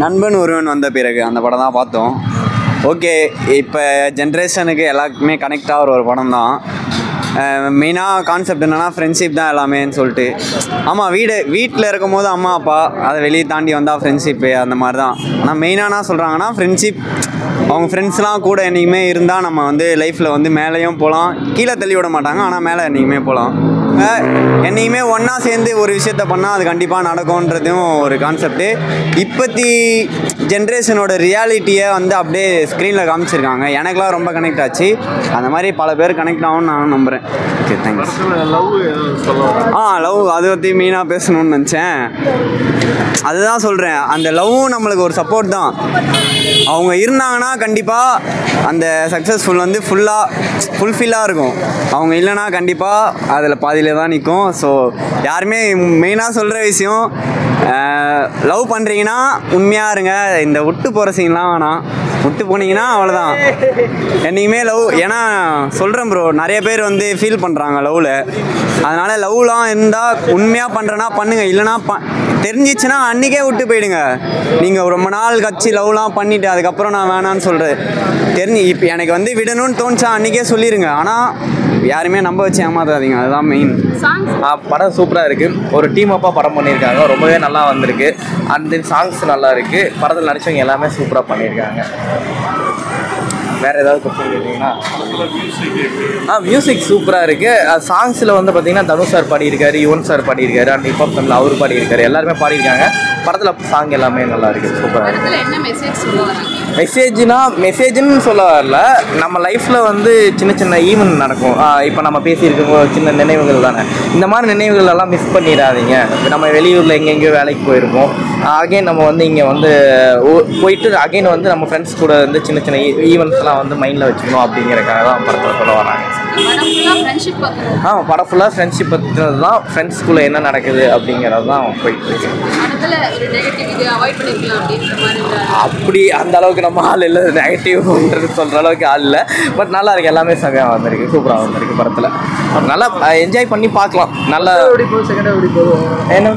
நண்பன் ஒருவன் வந்த பிறகு அந்த படம் தான் பார்த்தோம். ஓகே, இப்போ ஜென்ரேஷனுக்கு எல்லாருக்குமே கனெக்ட் ஆகிற ஒரு படம் தான். மெயினாக கான்செப்ட் என்னென்னா ஃப்ரெண்ட்ஷிப் தான் எல்லாமேன்னு சொல்லிட்டு. ஆமாம், வீட்டில் இருக்கும் போது அம்மா அப்பா அதை வெளியே தாண்டி வந்தால் ஃப்ரெண்ட்ஷிப்பு அந்த மாதிரி தான். ஆனால் மெயினாக என்ன சொல்கிறாங்கன்னா ஃப்ரெண்ட்ஷிப், அவங்க ஃப்ரெண்ட்ஸ்லாம் கூட என்றைக்குமே இருந்தால் நம்ம வந்து லைஃப்பில் வந்து மேலேயும் போகலாம், கீழே தள்ளி விட மாட்டாங்க, ஆனால் மேலே என்றைக்குமே போகலாம். என்றைக்குமே ஒன்றா சேர்ந்து ஒரு விஷயத்த பண்ணால் அது கண்டிப்பாக நடக்கும்ன்றதும் ஒரு கான்செப்ட்டு. இப்போத்தி ஜென்ரேஷனோட ரியாலிட்டியை வந்து அப்படியே ஸ்க்ரீனில் காமிச்சிருக்காங்க. எனக்குலாம் ரொம்ப கனெக்ட் ஆச்சு. அந்த மாதிரி பல பேர் கனெக்ட் ஆகும்னு நான் நம்புகிறேன். Okay, thanks. லவ் அதை பற்றி மெயினாக பேசணும்னு நினச்சேன். அதுதான் சொல்கிறேன், அந்த லவ்வும் நம்மளுக்கு ஒரு சப்போர்ட் தான். அவங்க இருந்தாங்கன்னா கண்டிப்பாக அந்த சக்ஸஸ்ஃபுல் வந்து ஃபுல்ஃபில்லாக இருக்கும். அவங்க இல்லைனா கண்டிப்பாக அதில் பாதியிலே தான் நிற்கும். ஸோ யாருமே மெயினாக சொல்கிற விஷயம், லவ் பண்ணுறீங்கன்னா உண்மையாக இருங்க. இந்த விட்டு போகிற சீன்லாம் வேணாம். விட்டு போனீங்கன்னா அவ்வளோதான். என்றைக்குமே லவ், ஏன்னா சொல்கிறேன் ப்ரோ, நிறைய பேர் வந்து ஃபீல் பண்ணுறாங்க லவ்வில். அதனால் லவ்லாம் இருந்தால் உண்மையாக பண்ணுறேன்னா பண்ணுங்கள், இல்லைனா தெரிஞ்சிச்சுன்னா அன்றைக்கே விட்டு போயிடுங்க. நீங்கள் ரொம்ப நாள் கட்சி லவ்லாம் பண்ணிவிட்டு அதுக்கப்புறம் நான் வேணான்னு சொல்கிறேன். இப்போ எனக்கு வந்து விடணும்னு தோணுச்சா அன்றைக்கே சொல்லிடுங்க. ஆனால் யாருமே நம்ப வச்சு ஏமாத்தாதீங்க, அதுதான் மெயின். படம் சூப்பராக இருக்குது. ஒரு டீம் அப்பாக படம் பண்ணியிருக்காங்க, ரொம்பவே நல்லா வந்திருக்கு. அந்த சாங்ஸ் நல்லா இருக்குது. படத்தில் நடிச்சவங்க எல்லாமே சூப்பராக பண்ணியிருக்காங்க. வேறு ஏதாவது கொஸ்டின் கேட்டிங்கன்னா? மியூசிக் சூப்பராக இருக்குது. சாங்ஸில் வந்து பார்த்திங்கன்னா தனுஷ் சார் பாடியிருக்காரு, யுவன் சார் பாடியிருக்காரு, அண்ட் ஹிப்ஹாப் தமிழ் அவர் பாடியிருக்காரு. எல்லாருமே பாடியிருக்காங்க. படத்தில் சாங் எல்லாமே நல்லா இருக்குது, சூப்பராக இருக்குது. மெசேஜ்னு சொல்ல வரல, நம்ம லைஃப்பில் வந்து சின்ன சின்ன ஈவெண்ட் நடக்கும். இப்போ நம்ம பேசியிருக்கோம், சின்ன நினைவுகள் தானே. இந்த மாதிரி நினைவுகள் எல்லாம் மிஸ் பண்ணிடாதீங்க. நம்ம வெளியூரில் எங்கெங்கேயோ வேலைக்கு போயிருக்கோம், அகைன் நம்ம வந்து இங்கே வந்து போயிட்டு அகைன் வந்து நம்ம ஃப்ரெண்ட்ஸ் கூட வந்து சின்ன சின்ன ஈவெண்ட்ஸ்லாம் வந்து மைண்டில் வச்சுக்கணும் அப்படிங்கிறக்காக தான் படத்தில் சொல்ல வராங்க. படம் ஃபுல்லாக ஃப்ரெண்ட்ஷிப் பற்றினது தான். ஃப்ரெண்ட்ஸ்குள்ளே என்ன நடக்குது அப்படிங்கிறது தான் போயிட்டு இருக்கு. அப்படி அந்த அளவுக்கு நம்ம ஆள் இல்லை, நெகட்டிவ்ன்றது சொல்கிற அளவுக்கு ஆள் இல்லை. பட் நல்லா இருக்குது, எல்லாமே செமையாக வந்திருக்கு, சூப்பராக வந்திருக்கு. படத்தில் நல்லா என்ஜாய் பண்ணி பார்க்கலாம். நல்லா என்ன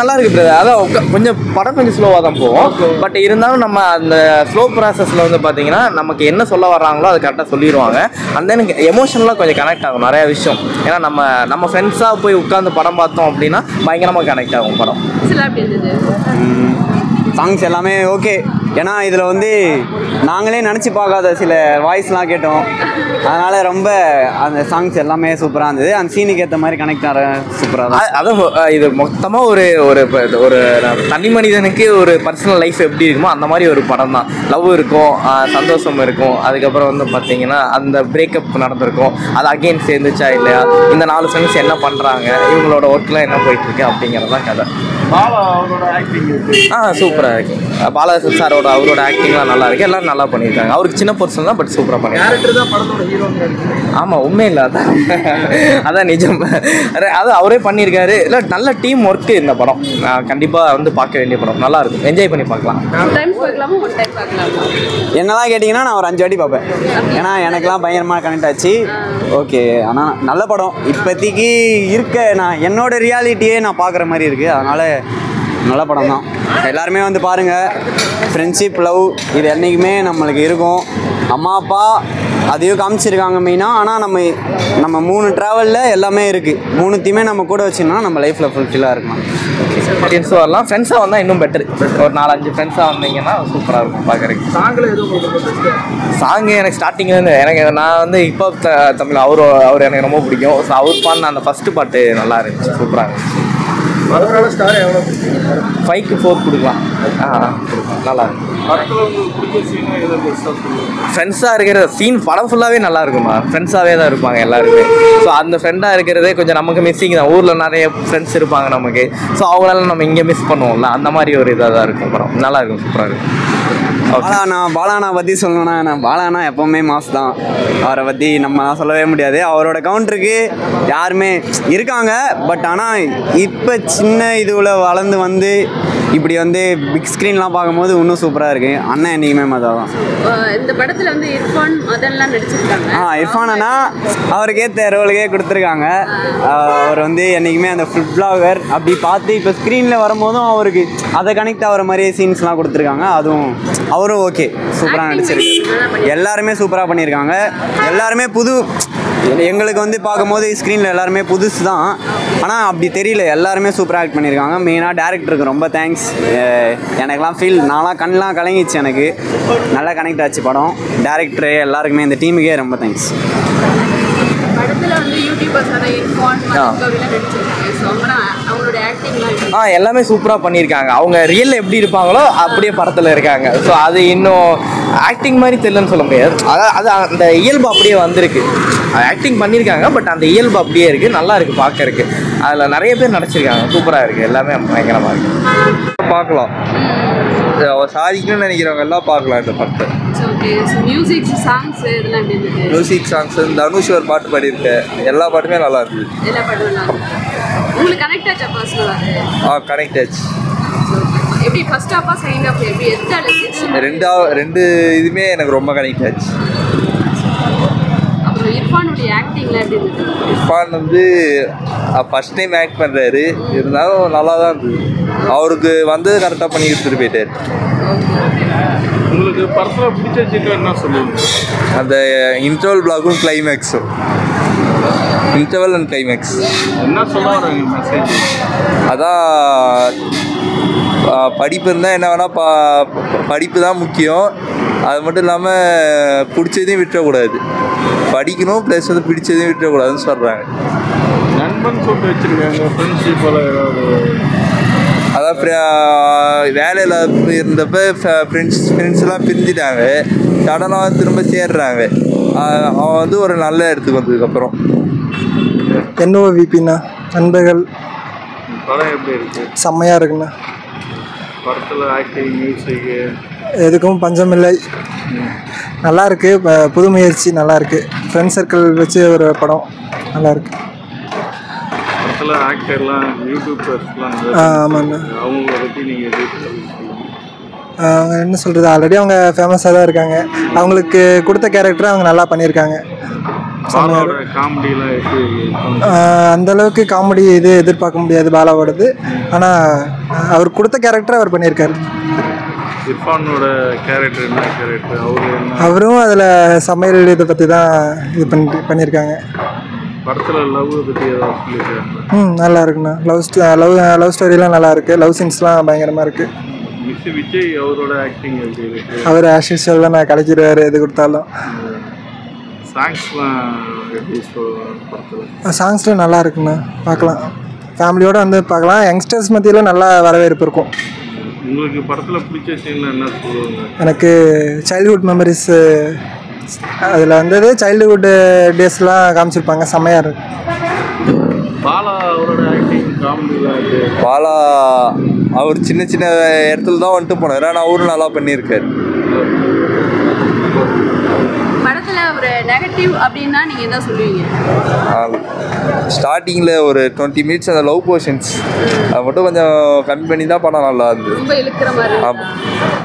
நல்லா இருக்குது பிரதர். அதான் கொஞ்சம் படம் கொஞ்சம் ஸ்லோவாக தான் போகும். பட் இருந்தாலும் நம்ம அந்த ஸ்லோ ப்ராசஸில் வந்து பார்த்திங்கன்னா நமக்கு என்ன சொல்ல வர்றாங்களோ அது கரெக்டாக சொல்லிடுவாங்க. அந்த எனக்கு எமோஷனலாக கொஞ்சம் கனெக்ட் ஆகும் நிறையா விஷயம். ஏன்னா நம்ம ஃப்ரெண்ட்ஸாக போய் உட்காந்து படம் பார்த்தோம் அப்படின்னா பயங்கரமாக கனெக்ட் ஆகும் படம். சாங்ஸ் எல்லாமே ஓகே. ஏன்னா இதில் வந்து நாங்களே நினச்சி பார்க்காத சில வாய்ஸ்லாம் கேட்டோம். அதனால் ரொம்ப அந்த சாங்ஸ் எல்லாமே சூப்பராக இருந்தது. அந்த சீனுக்கு ஏற்ற மாதிரி கனெக்ட் ஆகிற சூப்பராக தான். அதான் இது மொத்தமாக ஒரு தனி மனிதனுக்கு ஒரு பர்சனல் லைஃப் எப்படி இருக்குமோ அந்த மாதிரி ஒரு படம் தான். லவ் இருக்கும், சந்தோஷம் இருக்கும், அதுக்கப்புறம் வந்து பார்த்தீங்கன்னா அந்த பிரேக்கப் நடந்திருக்கும், அது அகெயின் சேர்ந்துச்சா இல்லையா, இந்த 4 ஃப்ரெண்ட்ஸ் என்ன பண்ணுறாங்க, இவங்களோட ஒர்க்லாம் என்ன போயிட்டுருக்கு அப்படிங்கிறது தான் கதை. சூப்பராக இருக்கு. பாலா சாரோட அவரோட ஆக்டிங்லாம் நல்லா இருக்கு. எல்லாரும் நல்லா பண்ணியிருக்காங்க. அவருக்கு சின்ன பர்சன் தான், பட் சூப்பராக பண்ணியிருக்காங்க. ஆமாம், உண்மையில்லை, அதான் நிஜம். அது அவரே பண்ணியிருக்காரு. இல்லை, நல்ல டீம் ஒர்க்கு இந்த படம். கண்டிப்பாக வந்து பார்க்க வேண்டிய படம். நல்லா இருக்கும், என்ஜாய் பண்ணி பார்க்கலாம். என்னெல்லாம் கேட்டிங்கன்னா நான் ஒரு 5 வாட்டி பார்ப்பேன். ஏன்னா எனக்குலாம் பயங்கரமாக கனெக்ட் ஆச்சு. ஓகே, ஆனால் நல்ல படம். இப்போதைக்கு நான் என்னோட ரியாலிட்டியே நான் பார்க்குற மாதிரி இருக்குது. அதனால் நல்ல படம் தான். எல்லாருமே வந்து பாருங்கள். ஃப்ரெண்ட்ஷிப், லவ் இது என்றைக்குமே நம்மளுக்கு இருக்கும். அம்மா அப்பா அதையும் காமிச்சிருக்காங்க மெயினாக. ஆனால் நம்ம 3 ட்ராவலில் எல்லாமே இருக்குது. 3த்தையுமே நம்ம கூட வச்சுருந்தோம்னா நம்ம லைஃப்பில் ஃபுல்ஃபில்லாக இருக்கலாம். ஃப்ரெண்ட்ஸாக வரலாம். ஃப்ரெண்ட்ஸாக வந்தால் இன்னும் பெட்டர். ஒரு 4-5 ஃப்ரெண்ட்ஸாக வந்தீங்கன்னா சூப்பராக இருக்கும் பார்க்குறதுக்கு. சாங்கு எனக்கு ஸ்டார்டிங்லேருந்து நான் வந்து ஹிப்ஹாப் தமிழ் அவர் எனக்கு ரொம்ப பிடிக்கும். ஸோ அவர் பாடின அந்த ஃபஸ்ட்டு பாட்டு நல்லா இருந்துச்சு, சூப்பராக இருந்துச்சு. 5க்கு 4 கொடுக்கலாம். நல்லா இருக்கும். ஃப்ரெண்ட்ஸாக இருக்கிற சீன் படம் ஃபுல்லாகவே நல்லா இருக்குமா. ஃப்ரெண்ட்ஸாகவே தான் இருப்பாங்க எல்லாருமே. ஸோ அந்த ஃப்ரெண்டாக இருக்கிறதே கொஞ்சம் நமக்கு மிஸ்ஸிங் தான். ஊரில் நிறைய ஃப்ரெண்ட்ஸ் இருப்பாங்க நமக்கு. ஸோ அவங்களால நம்ம இங்கே மிஸ் பண்ணுவோம்ல, அந்த மாதிரி ஒரு இதாக தான் இருக்கும் படம். நல்லா இருக்கும், சூப்பராக இருக்கும். பாலானா பற்றி சொல்லணும்னா, பாலானா எப்போவுமே மாஸ் தான். அவரை பற்றி நம்ம சொல்லவே முடியாது. அவரோட கவுண்டருக்கு யாருமே இருக்காங்க. பட் ஆனால் இப்போ சின்ன இதுவில் வளர்ந்து வந்து இப்படி வந்து பிக் ஸ்க்ரீன்லாம் பார்க்கும்போது இன்னும் சூப்பராக இருக்குது. அண்ணன் என்றைக்குமே மதம் தான். இந்த படத்தில் வந்து இர்ஃபான் அதெல்லாம் நடிச்சிருக்காங்க. இர்ஃபான் அண்ணா அவருக்கே ரோலுக்கே கொடுத்துருக்காங்க. அவர் வந்து என்றைக்குமே அந்த ஃபுட் பிளாகர் அப்படி பார்த்து இப்போ ஸ்க்ரீனில் வரும்போதும் அவருக்கு அதை கனெக்ட் ஆகிற மாதிரியே சீன்ஸ்லாம் கொடுத்துருக்காங்க. அதுவும் அவரும் ஓகே சூப்பராக நடிச்சிருக்கு. எல்லாருமே சூப்பராக பண்ணியிருக்காங்க. எல்லாருமே எங்களுக்கு வந்து பார்க்கும்போது ஸ்க்ரீனில் எல்லாருமே புதுசு தான், ஆனால் அப்படி தெரியல. எல்லாருமே சூப்பராக ஆக்ட் பண்ணியிருக்காங்க. மெயினாக டேரக்டருக்கு ரொம்ப தேங்க்ஸ். எனக்குலாம் நான்லாம் கண்ணெலாம் கலங்கிச்சு. எனக்கு நல்லா கனெக்ட் ஆச்சு படம். டேரக்டரு எல்லாருக்குமே இந்த டீமுக்கே ரொம்ப தேங்க்ஸ். படத்தில் வந்து யூடியூபர்ஸான இர்ஃபான் அவங்களோட ஆக்டிங்லாம் எல்லாமே சூப்பராக பண்ணியிருக்காங்க. அவங்க ரியலில் எப்படி இருப்பாங்களோ அப்படியே படத்தில் இருக்காங்க. ஸோ அது இன்னும் ஆக்டிங் மாதிரி தெரியலன்னு சொல்ல முடியாது. அது அந்த இயல்பு அப்படியே வந்திருக்கு. ஆக்டிங் பண்ணியிருக்காங்க, பட் அந்த இயல்பு அப்படியே இருக்குது. நல்லா இருக்குது பார்க்கறதுக்கு. அதில் நிறைய பேர் நடிச்சிருக்காங்க. சூப்பராக இருக்குது. எல்லாமே பயங்கரமாக இருக்குது. பார்க்கலாம். அவர் சாதிக்கணும்னு நினைக்கிறவங்க எல்லாம் பார்க்கலாம் இந்த படத்தை. மியூசிக் சாங்ஸ் இதெல்லாம் எப்படி இருந்தது? மியூசிக் சாங்ஸ் தனுஷ் ஒரு பாட்டு பாடியிருக்கேன். எல்லா பாட்டுமே நல்லா இருக்குது. எல்லா பாட்டும் நல்லா இருக்கு. உங்களுக்கு கனெக்ட் ஆச்சா பர்சனலாக? கனெக்ட் ஆச்சு. எப்படி ஃபர்ஸ்ட் ஹாஃபா செகண்ட் ஹாஃப் எப்படி எந்த அளவுக்கு? ரெண்டு இதுவுமே எனக்கு ரொம்ப கனெக்ட் ஆச்சு. அப்புறம் இர்ஃபானுடைய ஆக்டிங்லாம் எப்படி இருந்தது? இர்ஃபான் வந்து ஃபர்ஸ்ட் டைம் ஆக்ட் பண்ணுறாரு. இருந்தாலும் நல்லா தான் இருந்தது. அவருக்கு வந்து கரெக்டாக பண்ணி கொடுத்துட்டு போயிட்டார். உங்களுக்கு படத்தில் பிடிச்ச சீட்டு என்ன சொல்லுவீங்க? அந்த இன்டர்வல் பிளாக்கும் கிளைமேக்ஸும். இன்டர்வல் அண்ட் கிளைமேக்ஸ் என்ன சொல்ல வராங்க மெசேஜ்? அதான் படிப்பு இருந்தால் என்ன வேணால் படிப்பு தான் முக்கியம். அது மட்டும் இல்லாமல் பிடிச்சதையும் விட்டுறக்கூடாது. படிக்கணும் ப்ளஸ் வந்து பிடிச்சதையும் விட்டுறக்கூடாதுன்னு சொல்கிறாங்க. நண்பன் சொல்லிட்டு வச்சுருக்காங்க ஃப்ரெண்ட்ஷிப்பில் ஏதாவது? அதான் வேலையில் இருந்தப்போ ஃப்ரெண்ட்ஸ்லாம் பிரிஞ்சிட்டாங்க. சடனாக திரும்ப சேர்றாங்க. அவன் வந்து ஒரு நல்ல இடத்துக்கு வந்ததுக்கப்புறம் NOVPண்ணா நண்பர்கள் படம் எப்படி இருக்குது? செம்மையாக இருக்குண்ணா. படத்தில் ஆக்டிங் மியூசிக்கு எதுக்கும் பஞ்சமில்லை. நல்லா இருக்கு. புது முயற்சி நல்லா இருக்கு. ஃப்ரெண்ட் சர்க்கிள் வச்சு ஒரு படம் நல்லா இருக்கு. படத்தில் ஆக்டர்லாம் யூடியூபர்ஸ்லாம் ஆமாண்ணா. அவங்கள பற்றி நீங்கள் அவங்க என்ன சொல்கிறது, ஆல்ரெடி அவங்க ஃபேமஸாக தான் இருக்காங்க. அவங்களுக்கு கொடுத்த கேரக்டரை அவங்க நல்லா பண்ணியிருக்காங்க. காமெடியெலாம் எப்படி? அந்தளவுக்கு காமெடி இது எதிர்பார்க்க முடியாது பாலாவோடது. ஆனால் அவர் கொடுத்த கேரக்டரை அவர் பண்ணியிருக்காரு. இர்ஃபானோட கேரக்டர் என்ன கேரக்டர்? அவரும் அதில் சமையல் இதை பற்றி தான் இது பண்ணியிருக்காங்க. படத்தில் லவ் பற்றி ஏதாவது சொல்லியிருக்காங்க? நல்லா இருக்குண்ணா. லவ் ஸ்டோரிலாம் நல்லா இருக்குது. லவ் சீன்ஸ்லாம் பயங்கரமாக இருக்குது. விஜய் அவரோட ஆக்டிங் எப்படி இருக்குது? அவர் ஆஸ் யூஷுவல் தான் கலைச்சிடுவார் எது கொடுத்தாலும். சாங்ஸ்லாம் எப்படி படத்தில்? சாங்ஸ்லாம் நல்லா இருக்குண்ணா. பார்க்கலாம். ஃபேமிலியோடு வந்து பார்க்கலாம். யங்ஸ்டர்ஸ் மத்தியில் நல்லா வரவேற்பு இருக்கும். உங்களுக்கு படத்தில் பிடிச்ச சீன்லாம் என்ன சொல்லுவாங்க? எனக்கு சைல்ட்ஹுட் மெமரிஸ் அதில் வந்தது. சைல்டுஹுட் டேஸ்லாம் காமிச்சிருப்பாங்க. செம்மையாக இருக்கு. பாலா அவரோட ஆக்டிங் காமெடியில் பாலா அவர் சின்ன சின்ன இடத்துல தான் வந்துட்டு போனார். ஆனால் அவரும் நல்லா பண்ணியிருக்காரு. படத்தில் ஒரு நெகட்டிவ் அப்படின்னா நீங்கள் என்ன சொல்லுவீங்க? ஸ்டார்டிங்கில் ஒரு 20 மினிட்ஸ் அந்த லவ் போர்ஷன்ஸ் அதை மட்டும் கொஞ்சம் கம்மி பண்ணி தான் படம் நல்லா இருந்தது. ரொம்ப இழுக்கிற மாதிரி. ஆமாம்.